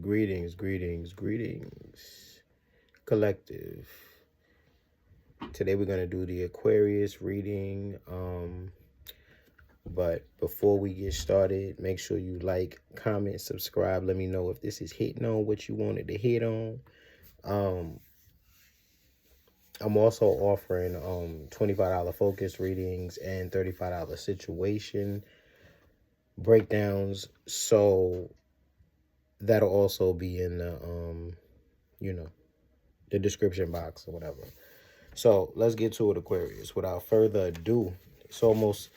Greetings, collective. Today we're gonna do the Aquarius reading. But before we get started, make sure you like, comment, subscribe. Let me know if this is hitting on what you wanted to hit on. I'm also offering $25 focus readings and $35 situation breakdowns. So that'll also be in the the description box or whatever. So let's get to it, Aquarius. Without further ado, it's almost,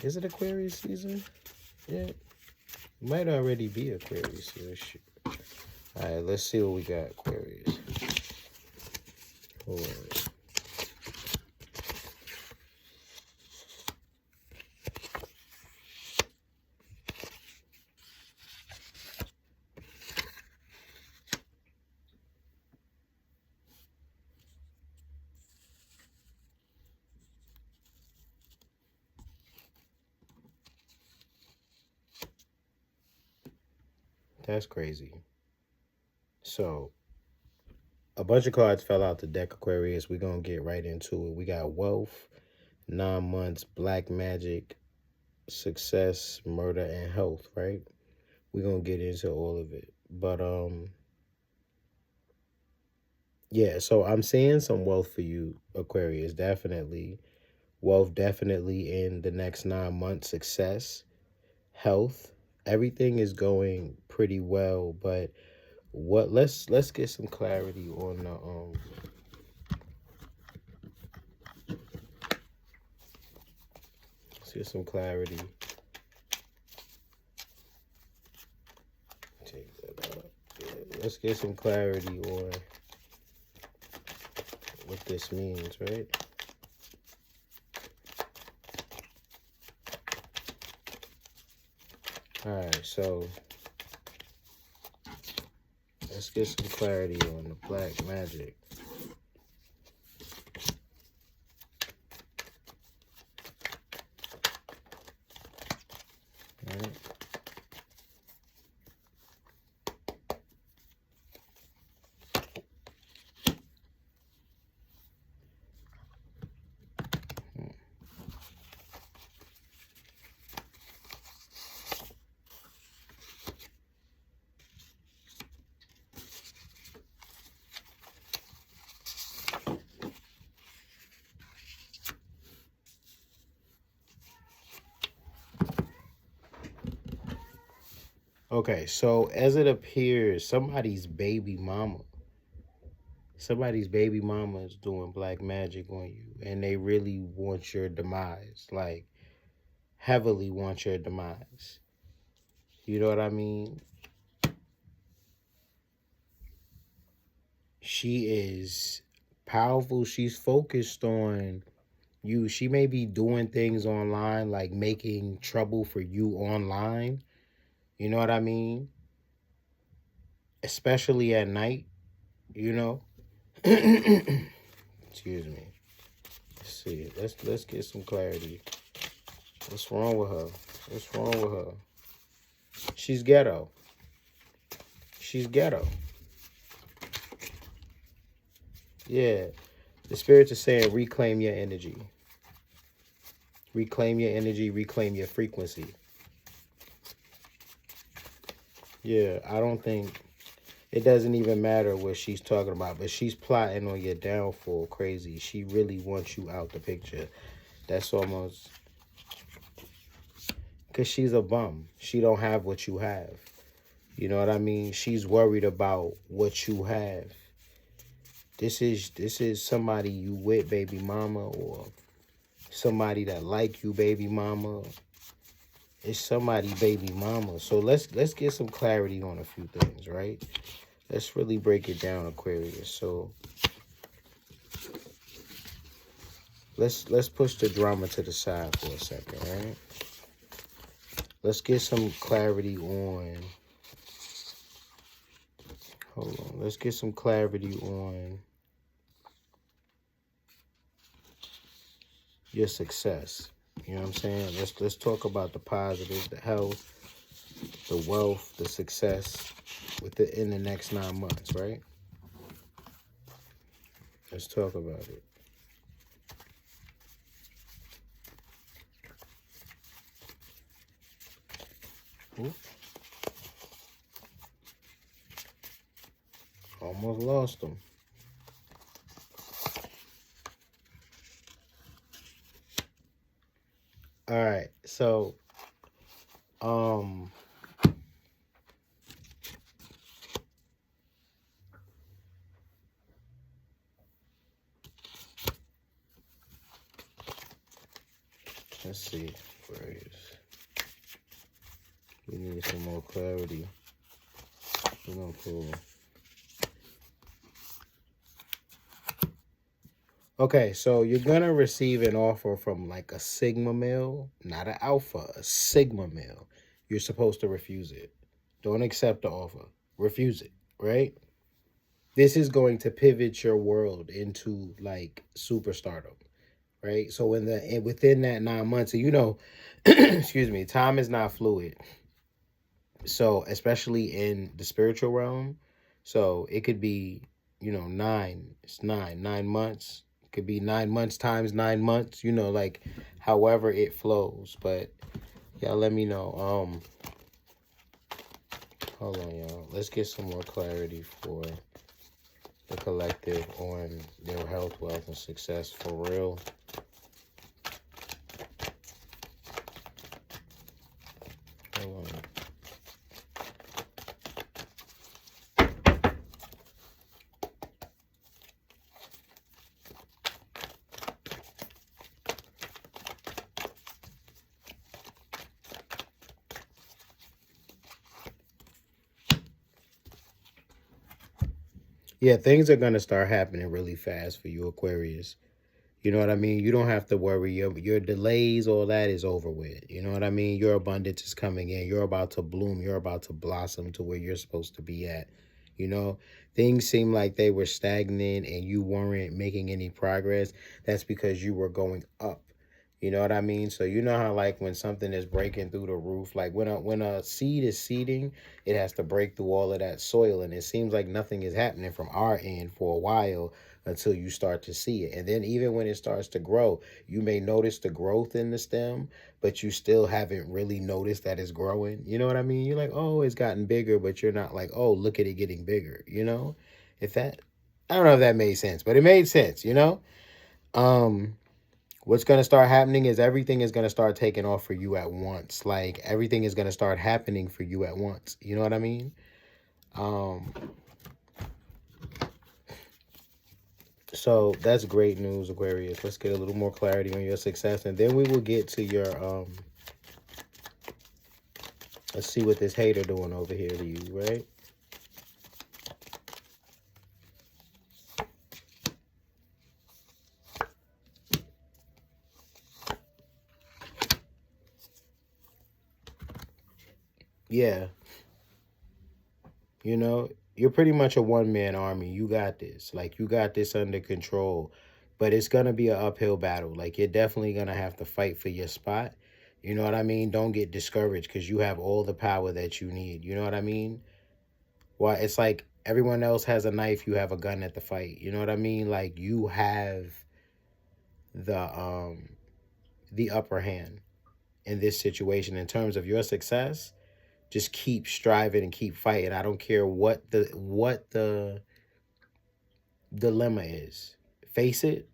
is it Aquarius season? Yeah, it might already be Aquarius season. Shoot. All right, let's see what we got, Aquarius. Hold on. That's crazy. So, a bunch of cards fell out the deck, Aquarius. We're going to get right into it. We got wealth, 9 months, black magic, success, murder, and health, right? We're going to get into all of it. But, yeah, so I'm seeing some wealth for you, Aquarius, definitely. Wealth definitely in the next 9 months, success, health. Everything is going pretty well, but let's get some clarity on the let's get some clarity. Take that out. Yeah, let's get some clarity on what this means, right? All right, so let's get some clarity on the black magic. All right. Okay, so as it appears, somebody's baby mama is doing black magic on you, and they really want your demise, like heavily want your demise. You know what I mean? She is powerful. She's focused on you. She may be doing things online, like making trouble for you online. You know what I mean? Especially at night, you know? Excuse me. Let's see. Let's get some clarity. What's wrong with her? What's wrong with her? She's ghetto. She's ghetto. Yeah. The spirits are saying reclaim your energy. Reclaim your energy, reclaim your frequency. Yeah, I don't think, it doesn't even matter what she's talking about, but she's plotting on your downfall crazy. She really wants you out the picture. That's almost, because she's a bum. She don't have what you have. You know what I mean? She's worried about what you have. This is somebody you with, baby mama, or somebody that like you, baby mama. It's somebody baby mama. So let's get some clarity on a few things, right? Let's really break it down, Aquarius. So let's push the drama to the side for a second, right? Let's get some clarity on, hold on. Let's get some clarity on your success. You know what I'm saying? Let's talk about the positives, the health, the wealth, the success in the next 9 months, right? Let's talk about it. Ooh. Almost lost them. All right, so let's see, Aquarius. We need some more clarity. We're gonna pull. Okay, so you're gonna receive an offer from like a Sigma male, not an alpha, a Sigma male. You're supposed to refuse it. Don't accept the offer. Refuse it, right? This is going to pivot your world into like superstardom, right? So within that 9 months, you know, excuse me, time is not fluid. So especially in the spiritual realm, so it could be, you know, it's 9 months. It could be 9 months times 9 months, you know, like however it flows. But y'all let me know. Hold on, y'all. Let's get some more clarity for the collective on their health, wealth, and success for real. Hold on. Yeah, things are going to start happening really fast for you, Aquarius. You know what I mean? You don't have to worry. Your delays, all that is over with. You know what I mean? Your abundance is coming in. You're about to bloom. You're about to blossom to where you're supposed to be at. You know, things seem like they were stagnant and you weren't making any progress. That's because you were going up. You know what I mean? So you know how like when something is breaking through the roof, like when a seed is seeding, it has to break through all of that soil, and it seems like nothing is happening from our end for a while until you start to see it. And then even when it starts to grow, you may notice the growth in the stem, but you still haven't really noticed that it's growing. You know what I mean? You're like, oh, it's gotten bigger, but you're not like, oh, look at it getting bigger, you know? I don't know if that made sense, but it made sense, you know? What's going to start happening is everything is going to start taking off for you at once. Like everything is going to start happening for you at once. You know what I mean? So that's great news, Aquarius. Let's get a little more clarity on your success, and then we will get to your let's see what this hater doing over here to you, right? Yeah. You know, you're pretty much a one-man army. You got this. Like, you got this under control. But it's going to be an uphill battle. Like, you're definitely going to have to fight for your spot. You know what I mean? Don't get discouraged because you have all the power that you need. You know what I mean? Well, it's like everyone else has a knife, you have a gun at the fight. You know what I mean? Like, you have the upper hand in this situation in terms of your success. Just keep striving and keep fighting. I don't care what the dilemma is. Face it.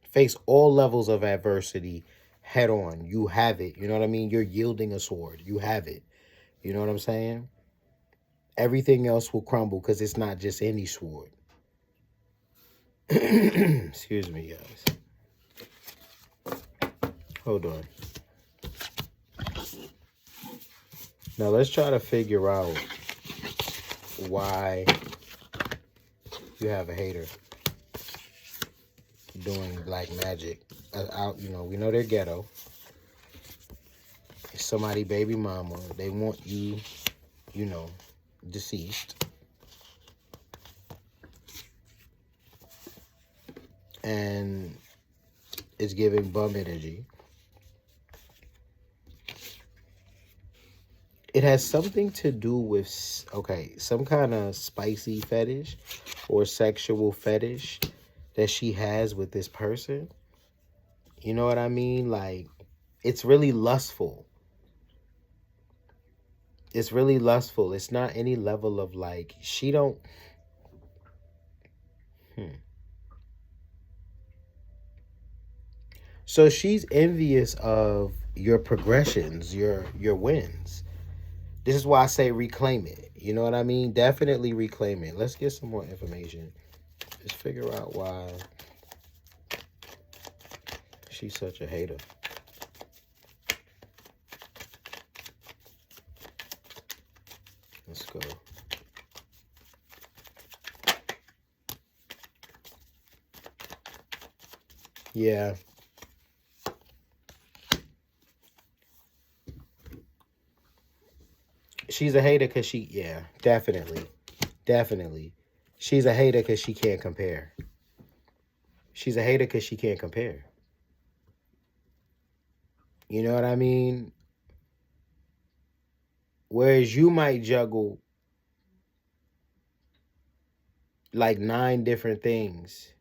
Face all levels of adversity head on. You have it. You know what I mean? You're yielding a sword. You have it. You know what I'm saying? Everything else will crumble because it's not just any sword. Excuse me, guys. Hold on. Now let's try to figure out why you have a hater doing black magic. You know, we know they're ghetto. It's somebody baby mama. They want you, you know, deceased. And it's giving bum energy. It has something to do with, okay, some kind of spicy fetish or sexual fetish that she has with this person. You know what I mean? Like, it's really lustful. It's really lustful. It's not any level of like, she don't. Hmm. So she's envious of your progressions, your wins. This is why I say reclaim it. You know what I mean? Definitely reclaim it. Let's get some more information. Let's figure out why she's such a hater. Let's go. Yeah. She's a hater because she, yeah, definitely. Definitely. She's a hater because she can't compare. She's a hater because she can't compare. You know what I mean? Whereas you might juggle like 9 different things,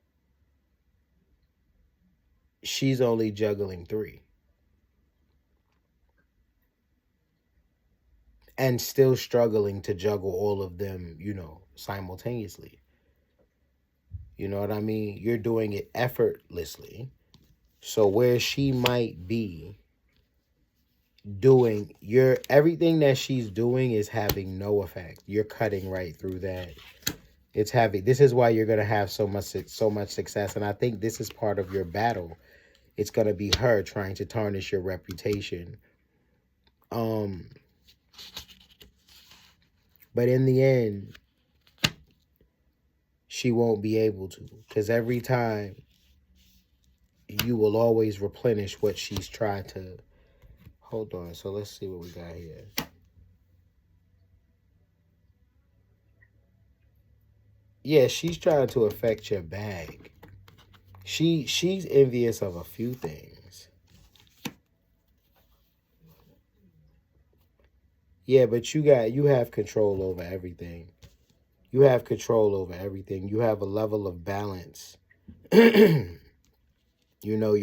she's only juggling 3. And still struggling to juggle all of them, simultaneously. You know what I mean? You're doing it effortlessly. So where she might be doing everything that she's doing is having no effect. You're cutting right through that. It's having, this is why you're going to have so much success. And I think this is part of your battle. It's going to be her trying to tarnish your reputation. But in the end, she won't be able to, because every time you will always replenish what she's tried to. Hold on. So let's see what we got here. Yeah, she's trying to affect your bag. She's envious of a few things. Yeah, but you have control over everything. You have control over everything. You have a level of balance. Your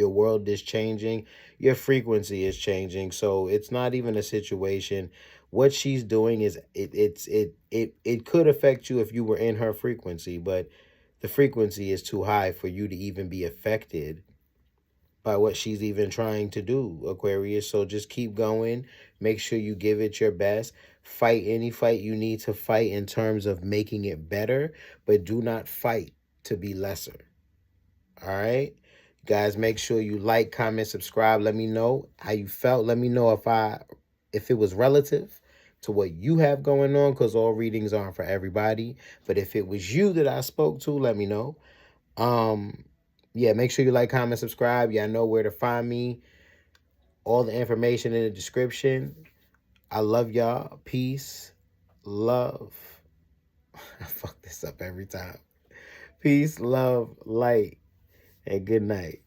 world is changing. Your frequency is changing. So it's not even a situation. What she's doing is it could affect you if you were in her frequency, but the frequency is too high for you to even be affected by what she's even trying to do, Aquarius. So just keep going. Make sure you give it your best. Fight any fight you need to fight in terms of making it better, but do not fight to be lesser. All right? Guys, make sure you like, comment, subscribe. Let me know how you felt. Let me know if it was relative to what you have going on, because all readings aren't for everybody. But if it was you that I spoke to, let me know. Yeah, make sure you like, comment, subscribe. Y'all know where to find me. All the information in the description. I love y'all. Peace, love. I fuck this up every time. Peace, love, light, and good night.